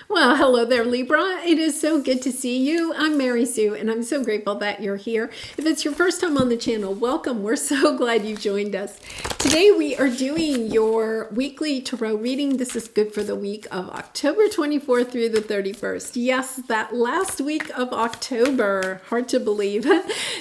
Well, hello there, Libra. It is so good to see you. I'm Mary Sue, and I'm so grateful that you're here. If it's your first time on the channel, welcome. We're so glad you joined us. Today, we are doing your weekly tarot reading. This is good for the week of October 24th through the 31st. Yes, that last week of October. Hard to believe.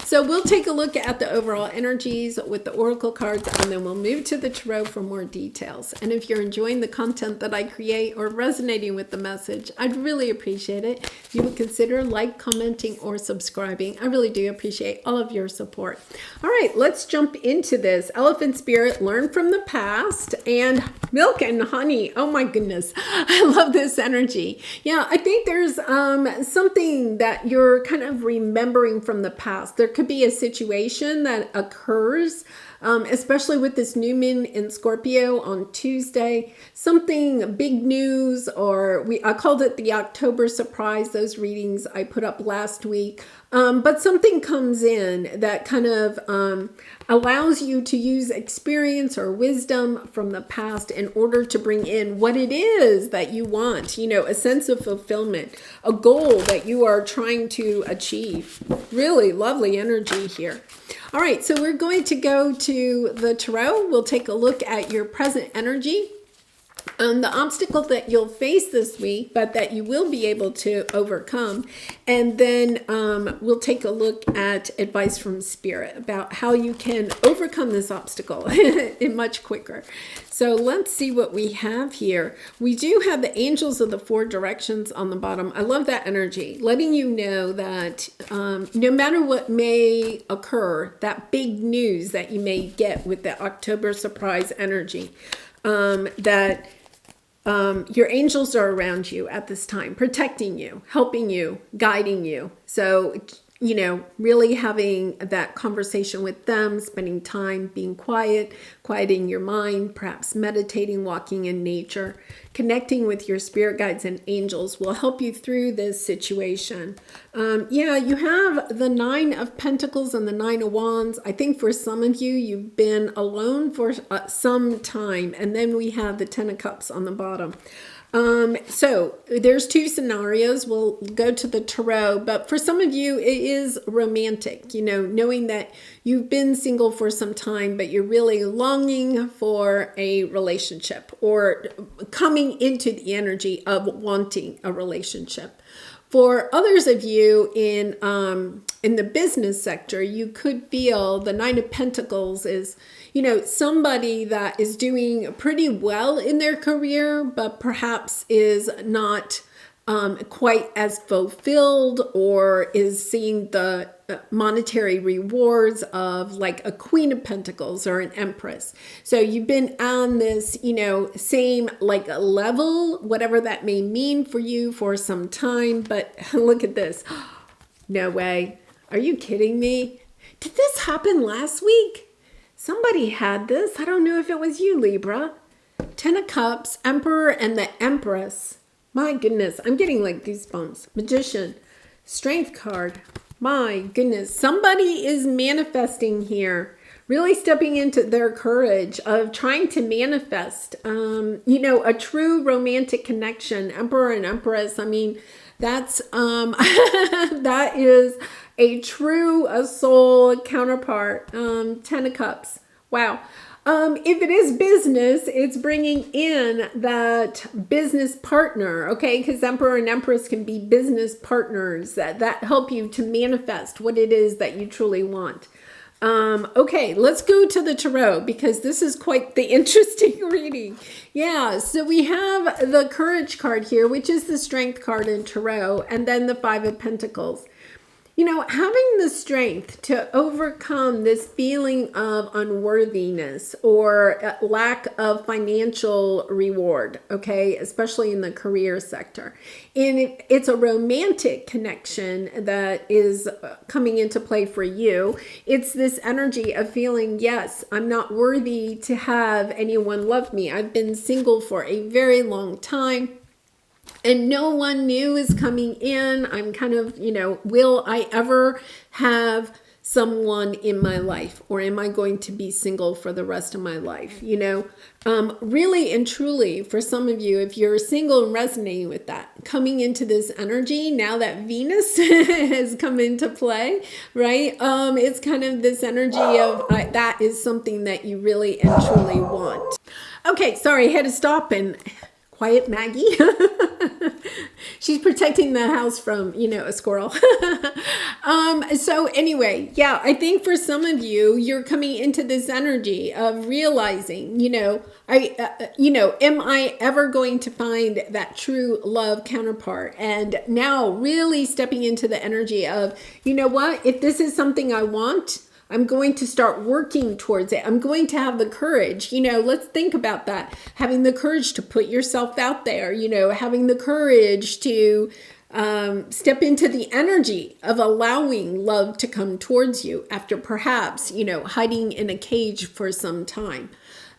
So we'll take a look at the overall energies with the oracle cards, and then we'll move to the tarot for more details. And if you're enjoying the content that I create or resonating with the message, I'd really appreciate it if you would consider commenting, or subscribing. I really do appreciate all of your support. All right, let's jump into this. Elephant Spirit, learn from the past, and milk and honey. Oh my goodness, I love this energy. Yeah, I think there's something that you're kind of remembering from the past. There could be a situation that occurs, especially with this new moon in Scorpio on Tuesday, something big news, or I called it the October surprise, those readings I put up last week. But something comes in that kind of allows you to use experience or wisdom from the past in order to bring in what it is that you want, a sense of fulfillment, a goal that you are trying to achieve. Really lovely energy here. All right, so we're going to go to the tarot. We'll take a look at your present energy, the obstacle that you'll face this week, but that you will be able to overcome. And then we'll take a look at advice from Spirit about how you can overcome this obstacle much quicker. So let's see what we have here. We do have the angels of the four directions on the bottom. I love that energy, letting you know that no matter what may occur, that big news that you may get with the October surprise energy, that your angels are around you at this time, protecting you, helping you, guiding you. So, really having that conversation with them, spending time being quiet, quieting your mind, perhaps meditating, walking in nature, connecting with your spirit guides and angels will help you through this situation. You have the Nine of Pentacles and the Nine of Wands. I think for some of you, you've been alone for some time. And then we have the Ten of Cups on the bottom. So there's two scenarios. We'll go to the tarot, but for some of you, it is romantic, knowing that you've been single for some time, but you're really longing for a relationship or coming into the energy of wanting a relationship. For others of you in the business sector, you could feel the Nine of Pentacles is, somebody that is doing pretty well in their career, but perhaps is not quite as fulfilled or is seeing the monetary rewards of like a Queen of Pentacles or an Empress. So you've been on this, same like level, whatever that may mean for you for some time. But look at this. No way. Are you kidding me? Did this happen last week? Somebody had this. I don't know if it was you, Libra. Ten of Cups, Emperor, and the Empress. My goodness, I'm getting like goosebumps. Magician, Strength card. My goodness, somebody is manifesting here. Really stepping into their courage of trying to manifest, a true romantic connection. Emperor and Empress. I mean, that's that is a soul counterpart. Ten of Cups. Wow. If it is business, it's bringing in that business partner, okay? Because Emperor and Empress can be business partners that help you to manifest what it is that you truly want. Okay, let's go to the tarot because this is quite the interesting reading. Yeah, so we have the Courage card here, which is the Strength card in tarot, and then the Five of Pentacles. Having the strength to overcome this feeling of unworthiness or lack of financial reward, okay, especially in the career sector. And it's a romantic connection that is coming into play for you. It's this energy of feeling, yes, I'm not worthy to have anyone love me. I've been single for a very long time. And no one new is coming in. I'm kind of, will I ever have someone in my life, or am I going to be single for the rest of my life? Really and truly, for some of you, if you're single and resonating with that, coming into this energy, now that Venus has come into play, right? It's kind of this energy of that is something that you really and truly want. Okay, sorry, I had to stop and quiet Maggie. She's protecting the house from, a squirrel. So anyway, yeah, I think for some of you, you're coming into this energy of realizing, am I ever going to find that true love counterpart? And now really stepping into the energy of, you know what, if this is something I want, I'm going to start working towards it. I'm going to have the courage, let's think about that. Having the courage to put yourself out there, having the courage to step into the energy of allowing love to come towards you after perhaps, hiding in a cage for some time.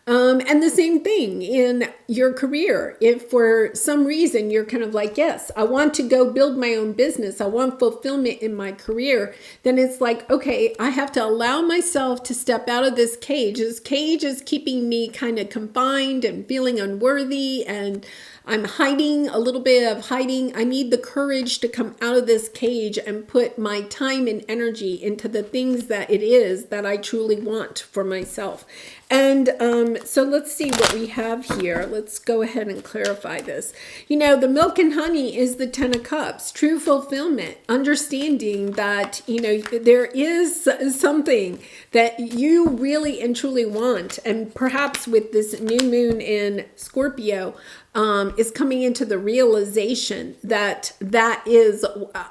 And the same thing in your career. If for some reason you're kind of like, yes, I want to go build my own business, I want fulfillment in my career, then it's like, okay, I have to allow myself to step out of this cage. This cage is keeping me kind of confined and feeling unworthy, and I'm hiding, a little bit of hiding. I need the courage to come out of this cage and put my time and energy into the things that it is that I truly want for myself. And so let's see what we have here. Let's go ahead and clarify this. The milk and honey is the 10 of Cups, true fulfillment, understanding that, there is something that you really and truly want. And perhaps with this new moon in Scorpio, is coming into the realization that is,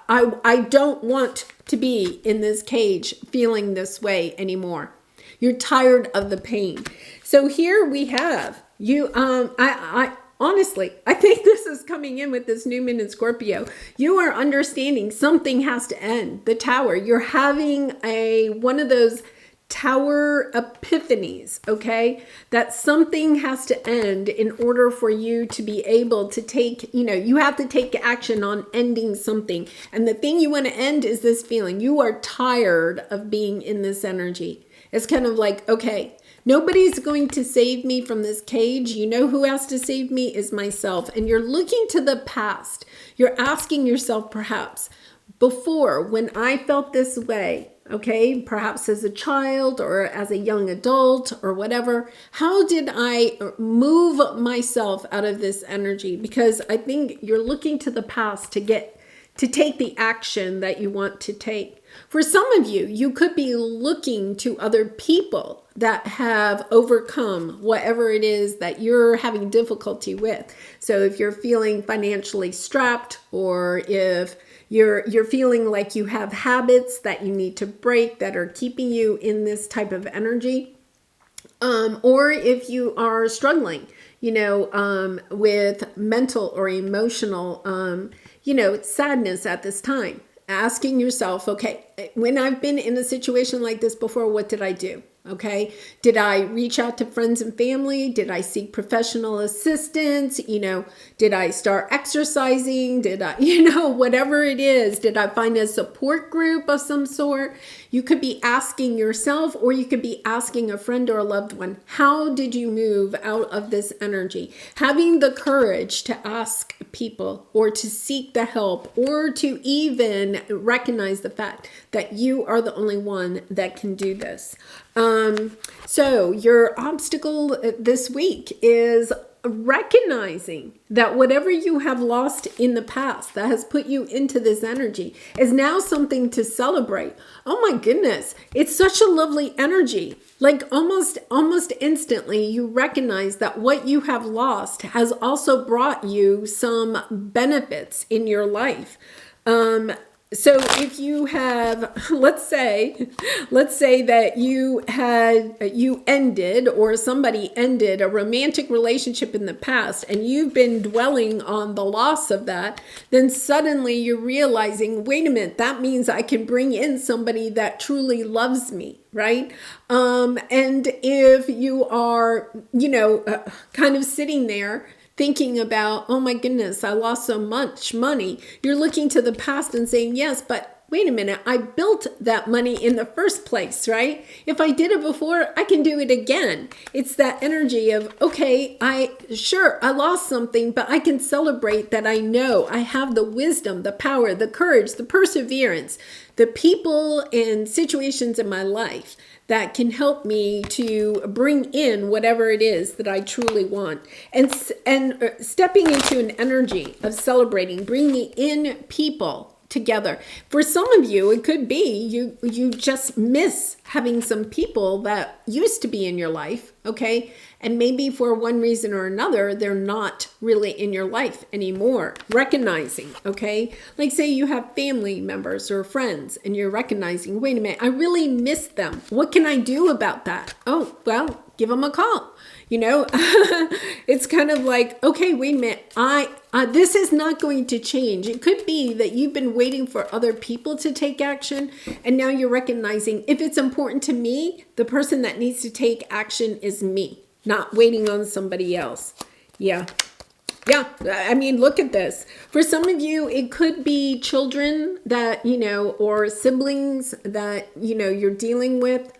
I don't want to be in this cage feeling this way anymore. You're tired of the pain. So here we have you. I honestly, I think this is coming in with this new moon in Scorpio. You are understanding something has to end. The Tower. You're having one of those Tower epiphanies, okay? That something has to end in order for you to be able to take, you have to take action on ending something. And the thing you want to end is this feeling. You are tired of being in this energy. It's kind of like, okay, nobody's going to save me from this cage. You know who has to save me is myself. And you're looking to the past. You're asking yourself, perhaps, before, when I felt this way, okay, perhaps as a child or as a young adult or whatever, how did I move myself out of this energy? Because I think you're looking to the past to take the action that you want to take. For some of you, you could be looking to other people that have overcome whatever it is that you're having difficulty with. So if you're feeling financially strapped, or if you're feeling like you have habits that you need to break that are keeping you in this type of energy, or if you are struggling, with mental or emotional, sadness at this time, asking yourself, okay, when I've been in a situation like this before, what did I do? Okay. Did I reach out to friends and family? Did I seek professional assistance? Did I start exercising? Did I, whatever it is, did I find a support group of some sort? You could be asking yourself, or you could be asking a friend or a loved one, how did you move out of this energy? Having the courage to ask people, or to seek the help, or to even recognize the fact that you are the only one that can do this. So your obstacle this week is recognizing that whatever you have lost in the past that has put you into this energy is now something to celebrate. Oh my goodness. It's such a lovely energy. Like almost instantly you recognize that what you have lost has also brought you some benefits in your life. So if you have, let's say that you ended, or somebody ended a romantic relationship in the past, and you've been dwelling on the loss of that, then suddenly you're realizing, wait a minute, that means I can bring in somebody that truly loves me, right? And if you are, kind of sitting there thinking about, oh my goodness, I lost so much money. You're looking to the past and saying, yes, but wait a minute, I built that money in the first place, right? If I did it before, I can do it again. It's that energy of, okay, I lost something, but I can celebrate that I know I have the wisdom, the power, the courage, the perseverance, the people and situations in my life that can help me to bring in whatever it is that I truly want. And stepping into an energy of celebrating, bringing in people together. For some of you, it could be you just miss having some people that used to be in your life, okay? And maybe for one reason or another, they're not really in your life anymore. Recognizing, okay? Like say you have family members or friends and you're recognizing, wait a minute, I really miss them. What can I do about that? Oh, well, give them a call. You know, it's kind of like, okay, wait a minute, this is not going to change. It could be that you've been waiting for other people to take action, and now you're recognizing if it's important to me, the person that needs to take action is me, not waiting on somebody else. Yeah. Yeah, I mean, look at this. For some of you, it could be children that, you know, or siblings that, you know, you're dealing with.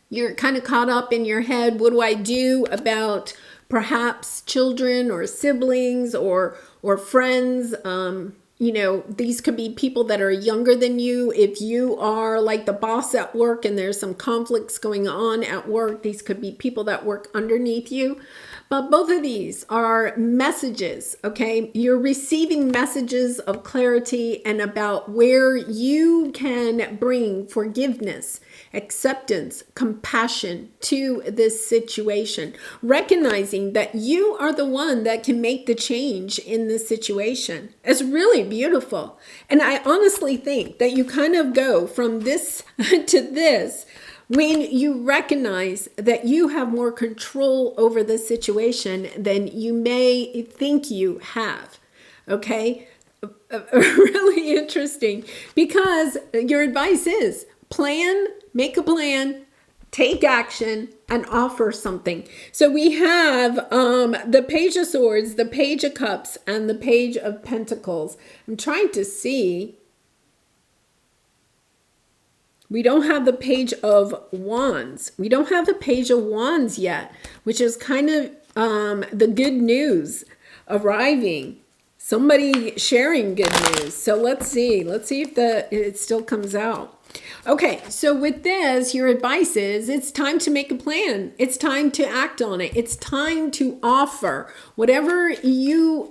You're kind of caught up in your head. What do I do about perhaps children or siblings or friends? You know, these could be people that are younger than you. If you are like the boss at work and there's some conflicts going on at work, these could be people that work underneath you. But both of these are messages, okay? You're receiving messages of clarity and about where you can bring forgiveness, acceptance, compassion to this situation, recognizing that you are the one that can make the change in this situation. It's really beautiful. And I honestly think that you kind of go from this to this when you recognize that you have more control over the situation than you may think you have. Okay? Really interesting, because your advice is make a plan, take action, and offer something. So we have the Page of Swords, the Page of Cups, and the Page of Pentacles. I'm trying to see. We don't have the Page of Wands. We don't have the Page of Wands yet, which is kind of the good news arriving. Somebody sharing good news. So let's see. Let's see if it still comes out. Okay, so with this, your advice is it's time to make a plan. It's time to act on it. It's time to offer whatever you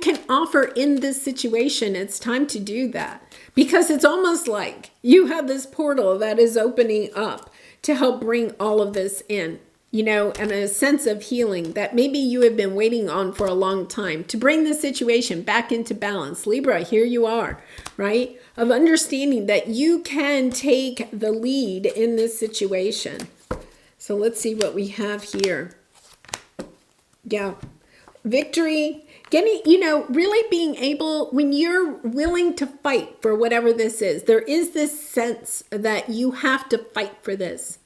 can offer in this situation. It's time to do that, because it's almost like you have this portal that is opening up to help bring all of this in, you know, and a sense of healing that maybe you have been waiting on for a long time to bring the situation back into balance. Libra, here you are, right? Of understanding that you can take the lead in this situation. So let's see what we have here. Yeah. Victory. Getting, you know, really being able, when you're willing to fight for whatever this is, there is this sense that you have to fight for this.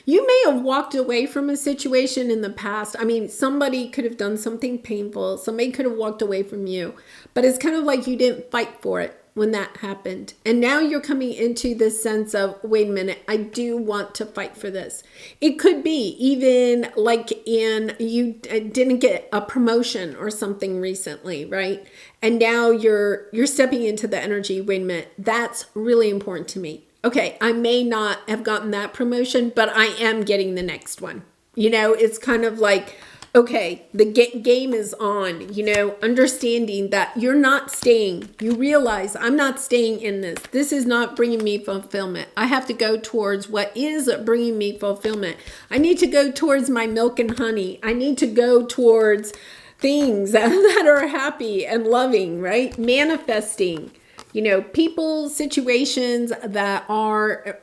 You may have walked away from a situation in the past. I mean, somebody could have done something painful. Somebody could have walked away from you, but it's kind of like you didn't fight for it when that happened. And now you're coming into this sense of, wait a minute, I do want to fight for this. It could be even like you didn't get a promotion or something recently, right? And now you're stepping into the energy, wait a minute, that's really important to me. Okay, I may not have gotten that promotion, but I am getting the next one. You know, it's kind of like, okay, the game is on, you know, understanding that you're not staying. You realize I'm not staying in this. This is not bringing me fulfillment. I have to go towards what is bringing me fulfillment. I need to go towards my milk and honey. I need to go towards things that are happy and loving, right? Manifesting, you know, people, situations that are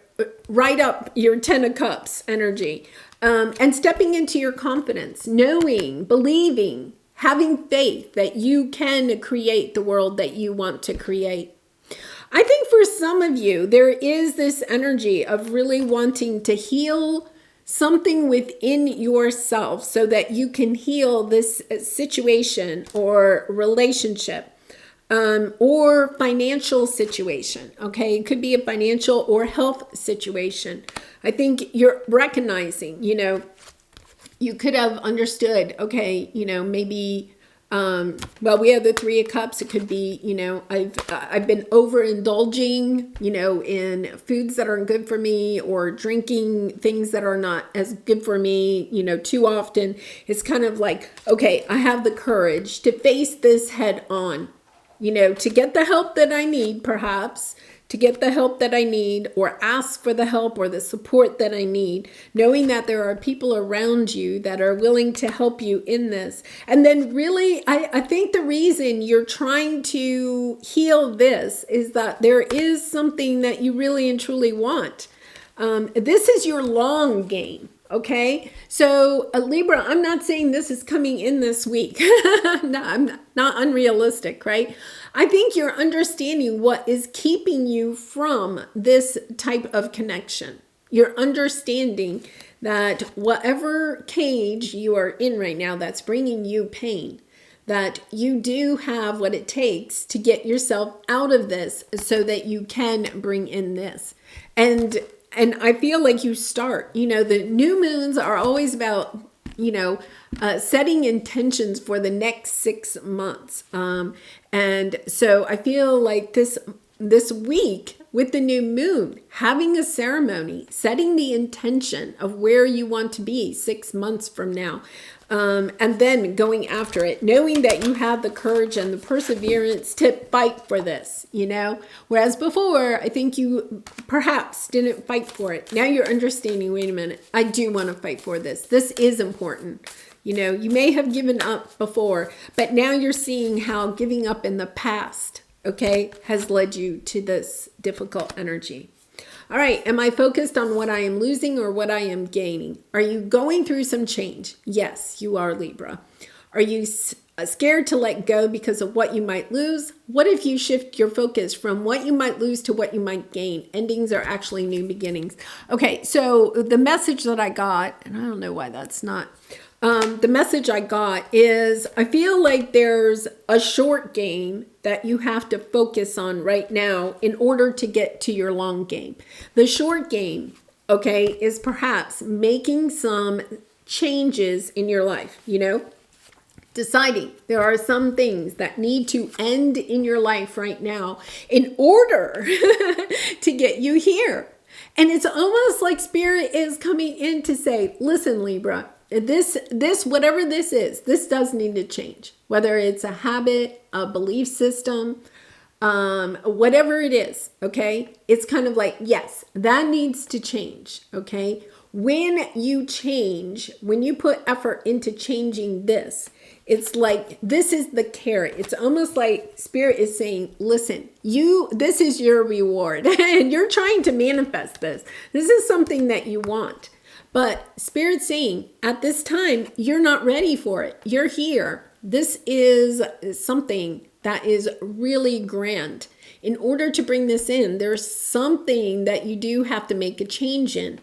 right up your 10 of Cups energy. And stepping into your confidence, knowing, believing, having faith that you can create the world that you want to create. I think for some of you, there is this energy of really wanting to heal something within yourself so that you can heal this situation or relationship. or financial situation. Okay, it could be a financial or health situation. I think you're recognizing, you could have understood, okay, maybe, well, we have the Three of Cups. It could be, I've been overindulging, in foods that aren't good for me, or drinking things that are not as good for me, too often. It's kind of like, okay, I have the courage to face this head on, to get the help that I need, perhaps, to get the help that I need, or ask for the help or the support that I need, knowing that there are people around you that are willing to help you in this. And then really, I think the reason you're trying to heal this is that there is something that you really and truly want. This is your long game. Okay, so Libra, I'm not saying this is coming in this week. No, I'm not unrealistic, right? I think you're understanding what is keeping you from this type of connection. You're understanding that whatever cage you are in right now that's bringing you pain, that you do have what it takes to get yourself out of this so that you can bring in this. And I feel like you start, the new moons are always about, setting intentions for the next 6 months. And so I feel like this week with the new moon, having a ceremony, setting the intention of where you want to be 6 months from now, and then going after it, knowing that you have the courage and the perseverance to fight for this, whereas before, I think you perhaps didn't fight for it. Now you're understanding, wait a minute, I do want to fight for this. This is important. You may have given up before, but now you're seeing how giving up in the past, okay, has led you to this difficult energy. All right, am I focused on what I am losing or what I am gaining? Are you going through some change? Yes, you are, Libra. Are you scared to let go because of what you might lose? What if you shift your focus from what you might lose to what you might gain? Endings are actually new beginnings. Okay, so the message that I got, and I don't know why that's not... the message I got is, I feel like there's a short game that you have to focus on right now in order to get to your long game. The short game, okay, is perhaps making some changes in your life, deciding there are some things that need to end in your life right now in order to get you here. And it's almost like Spirit is coming in to say, listen, Libra, this whatever this is, this does need to change. Whether it's a habit, a belief system, whatever it is, okay? It's kind of like, yes, that needs to change, okay? When you change, when you put effort into changing this, it's like, this is the carrot. It's almost like Spirit is saying, listen, this is your reward and you're trying to manifest this. This is something that you want. But Spirit's saying, at this time, you're not ready for it. You're here. This is something that is really grand. In order to bring this in, there's something that you do have to make a change in.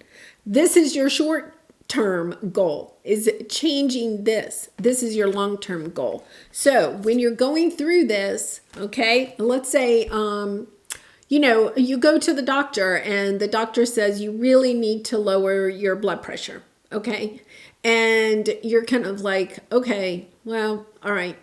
This is your short-term goal, is changing this. This is your long-term goal. So when you're going through this, okay, let's say, you go to the doctor and the doctor says you really need to lower your blood pressure, okay? And you're kind of like, okay, well, all right.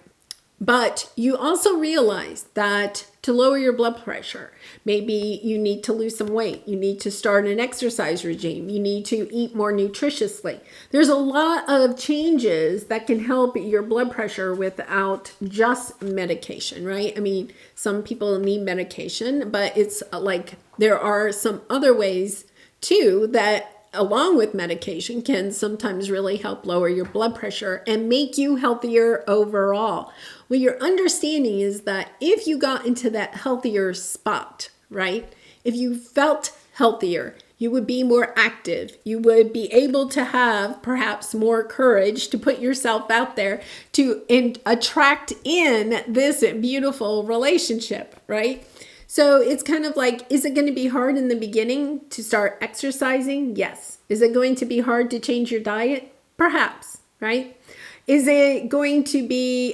But you also realize that to lower your blood pressure, maybe you need to lose some weight. You need to start an exercise regime. You need to eat more nutritiously. There's a lot of changes that can help your blood pressure without just medication, right? I mean, some people need medication, but it's like there are some other ways too that along with medication can sometimes really help lower your blood pressure and make you healthier overall. What you're understanding is that if you got into that healthier spot, right? If you felt healthier, you would be more active. You would be able to have perhaps more courage to put yourself out there to attract in this beautiful relationship, right? So it's kind of like, is it going to be hard in the beginning to start exercising? Yes. Is it going to be hard to change your diet? Perhaps, right? Is it going to be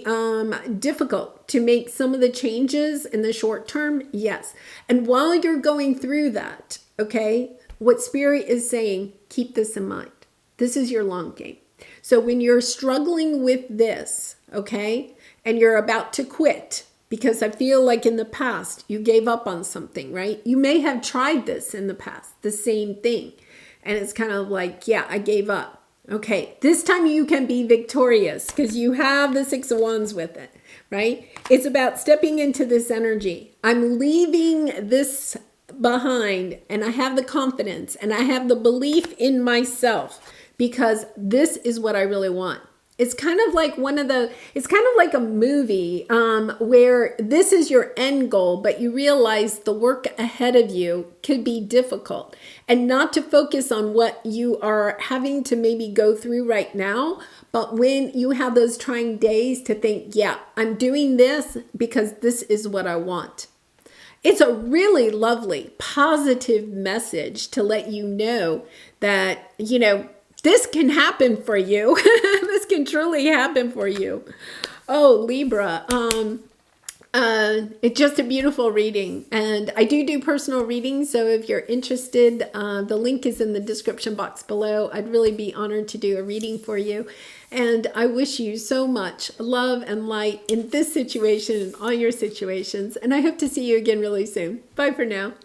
difficult to make some of the changes in the short term? Yes. And while you're going through that, okay, what Spirit is saying, keep this in mind. This is your long game. So when you're struggling with this, okay, and you're about to quit, because I feel like in the past you gave up on something, right? You may have tried this in the past, the same thing. And it's kind of like, yeah, I gave up. Okay, this time you can be victorious because you have the Six of Wands with it, right? It's about stepping into this energy. I'm leaving this behind, and I have the confidence and I have the belief in myself because this is what I really want. It's kind of like it's kind of like a movie where this is your end goal, but you realize the work ahead of you could be difficult, and not to focus on what you are having to maybe go through right now, but when you have those trying days to think, yeah, I'm doing this because this is what I want. It's a really lovely, positive message to let you know that, you know, this can happen for you. This can truly happen for you. Oh, Libra. It's just a beautiful reading. And I do personal readings. So if you're interested, the link is in the description box below. I'd really be honored to do a reading for you. And I wish you so much love and light in this situation and all your situations. And I hope to see you again really soon. Bye for now.